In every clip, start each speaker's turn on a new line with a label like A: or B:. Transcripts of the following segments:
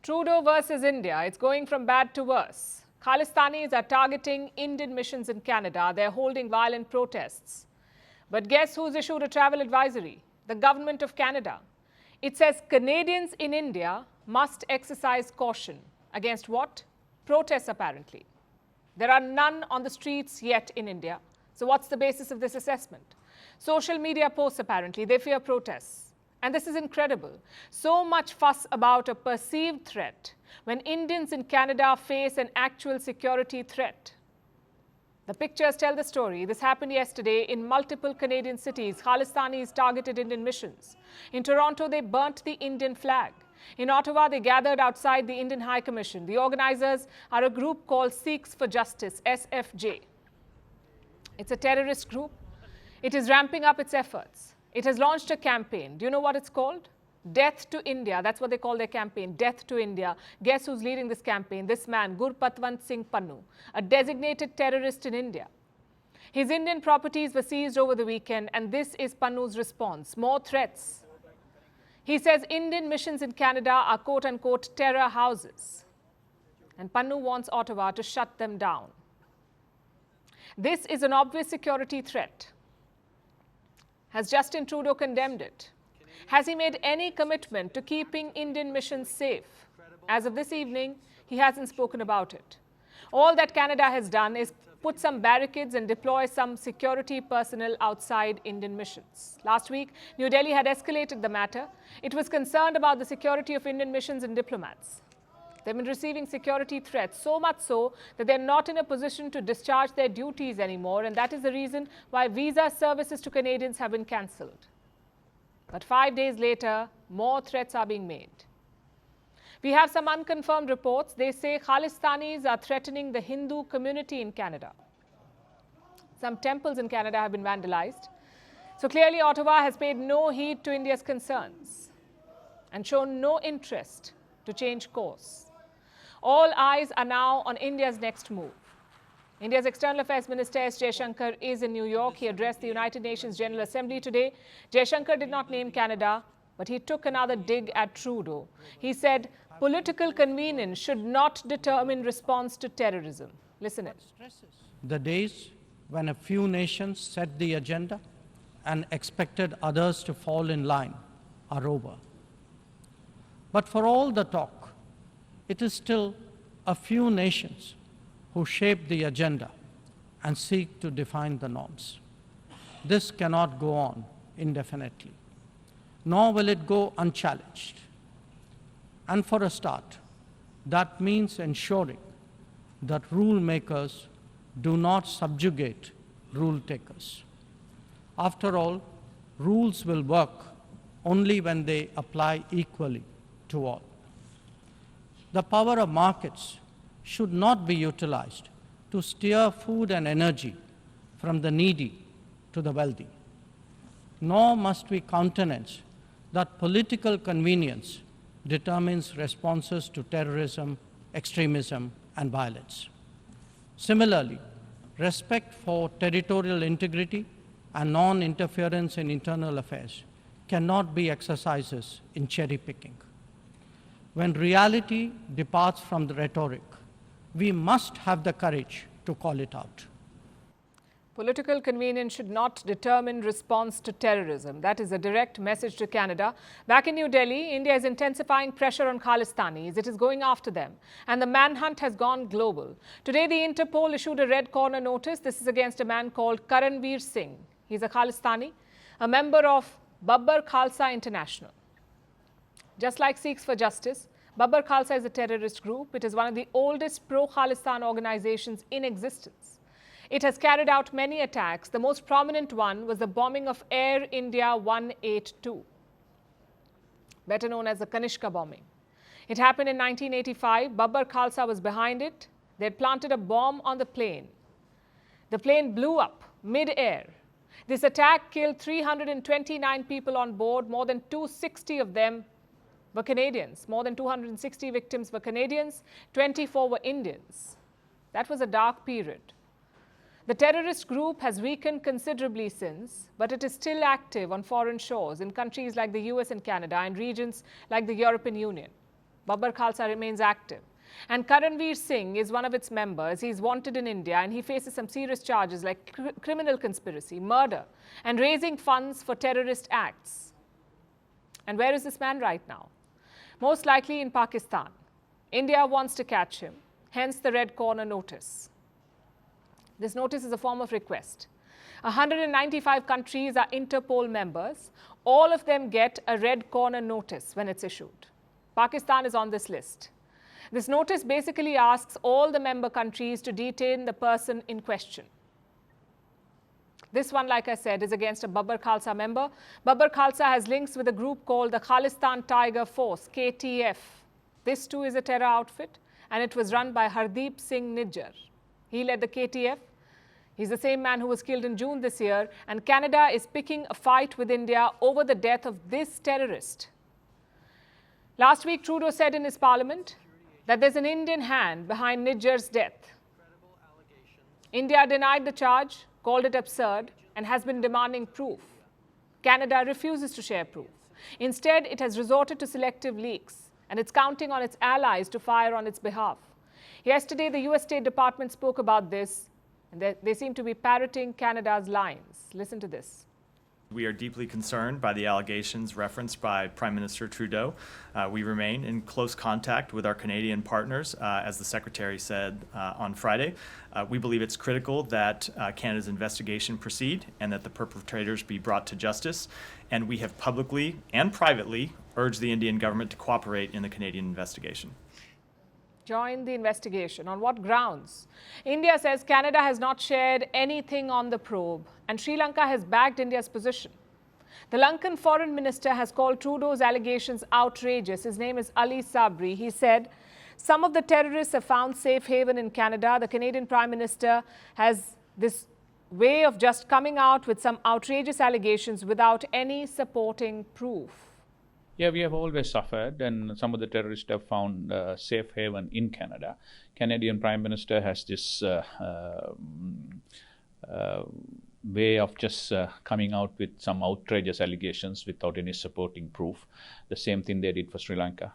A: Trudeau versus India. It's going from bad to worse. Khalistanis are targeting Indian missions in Canada. They're holding violent protests. But guess who's issued a travel advisory? The government of Canada. It says Canadians in India must exercise caution. Against what? Protests, apparently. There are none on the streets yet in India. So what's the basis of this assessment? Social media posts, apparently. They fear protests. And this is incredible. So much fuss about a perceived threat when Indians in Canada face an actual security threat. The pictures tell the story. This happened yesterday in multiple Canadian cities. Khalistanis targeted Indian missions. In Toronto, they burnt the Indian flag. In Ottawa, they gathered outside the Indian High Commission. The organizers are a group called Sikhs for Justice, SFJ. It's a terrorist group. It is ramping up its efforts. It has launched a campaign. Do you know what it's called? Death to India. That's what they call their campaign, Death to India. Guess who's leading this campaign? This man, Gurpatwant Singh Pannu, a designated terrorist in India. His Indian properties were seized over the weekend, and this is Pannu's response. More threats. He says Indian missions in Canada are quote-unquote terror houses. And Pannu wants Ottawa to shut them down. This is an obvious security threat. Has Justin Trudeau condemned it? Has he made any commitment to keeping Indian missions safe? As of this evening, he hasn't spoken about it. All that Canada has done is put some barricades and deploy some security personnel outside Indian missions. Last week, New Delhi had escalated the matter. It was concerned about the security of Indian missions and diplomats. They've been receiving security threats, so much so that they're not in a position to discharge their duties anymore, and that is the reason why visa services to Canadians have been cancelled. But 5 days later, more threats are being made. We have some unconfirmed reports. They say Khalistanis are threatening the Hindu community in Canada. Some temples in Canada have been vandalized. So clearly, Ottawa has paid no heed to India's concerns and shown no interest to change course. All eyes are now on India's next move. India's External Affairs Minister S. Jaishankar is in New York. He addressed the United Nations General Assembly today. Jaishankar did not name Canada, but he took another dig at Trudeau. He said, political convenience should not determine response to terrorism. Listen in.
B: The days when a few nations set the agenda and expected others to fall in line are over. But for all the talk, it is still a few nations who shape the agenda and seek to define the norms. This cannot go on indefinitely, nor will it go unchallenged. And for a start, that means ensuring that rule makers do not subjugate rule takers. After all, rules will work only when they apply equally to all. The power of markets should not be utilized to steer food and energy from the needy to the wealthy. Nor must we countenance that political convenience determines responses to terrorism, extremism, and violence. Similarly, respect for territorial integrity and non-interference in internal affairs cannot be exercises in cherry-picking. When reality departs from the rhetoric, we must have the courage to call it out.
A: Political convenience should not determine response to terrorism. That is a direct message to Canada. Back in New Delhi, India is intensifying pressure on Khalistanis. It is going after them. And the manhunt has gone global. Today, the Interpol issued a red corner notice. This is against a man called Karanveer Singh. He's a Khalistani, a member of Babbar Khalsa International. Just like Sikhs for Justice, Babbar Khalsa is a terrorist group. It is one of the oldest pro-Khalistan organizations in existence. It has carried out many attacks. The most prominent one was the bombing of Air India 182, better known as the Kanishka bombing. It happened in 1985. Babbar Khalsa was behind it. They had planted a bomb on the plane. The plane blew up mid-air. This attack killed 329 people on board. More than 260 of them were Canadians. More than 260 victims were Canadians, 24 were Indians. That was a dark period. The terrorist group has weakened considerably since, but it is still active on foreign shores in countries like the US and Canada and regions like the European Union. Babbar Khalsa remains active. And Karanveer Singh is one of its members. He's wanted in India and he faces some serious charges like criminal conspiracy, murder, and raising funds for terrorist acts. And where is this man right now? Most likely in Pakistan. India wants to catch him, hence the red corner notice. This notice is a form of request. 195 countries are Interpol members. All of them get a red corner notice when it's issued. Pakistan is on this list. This notice basically asks all the member countries to detain the person in question. This one, like I said, is against a Babbar Khalsa member. Babbar Khalsa has links with a group called the Khalistan Tiger Force, KTF. This too is a terror outfit, and it was run by Hardeep Nijjar. He led the KTF. He's the same man who was killed in June this year, and Canada is picking a fight with India over the death of this terrorist. Last week, Trudeau said in his parliament that there's an Indian hand behind Nijjar's death. India denied the charge, called it absurd, and has been demanding proof. Canada refuses to share proof. Instead, it has resorted to selective leaks, and it's counting on its allies to fire on its behalf. Yesterday, the US State Department spoke about this, and they seem to be parroting Canada's lines. Listen to this.
C: We are deeply concerned by the allegations referenced by Prime Minister Trudeau. We remain in close contact with our Canadian partners, as the Secretary said on Friday. We believe it's critical that Canada's investigation proceed and that the perpetrators be brought to justice. And we have publicly and privately urged the Indian government to cooperate in the Canadian investigation.
A: Join the investigation. On what grounds? India says Canada has not shared anything on the probe, and Sri Lanka has backed India's position. The Lankan foreign minister has called Trudeau's allegations outrageous. His name is Ali Sabri. He said, some of the terrorists have found safe haven in Canada. The Canadian Prime Minister has this way of just coming out with some outrageous allegations without any supporting proof.
D: Yeah, we have always suffered, and some of the terrorists have found safe haven in Canada. Canadian Prime Minister has this way of just coming out with some outrageous allegations without any supporting proof. The same thing they did for Sri Lanka.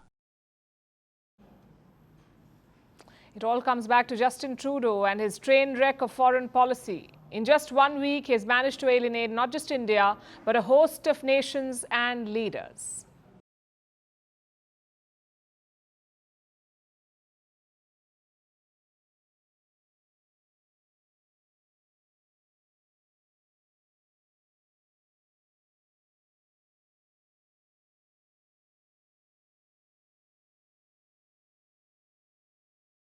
A: It all comes back to Justin Trudeau and his train wreck of foreign policy. In just 1 week, he has managed to alienate not just India, but a host of nations and leaders.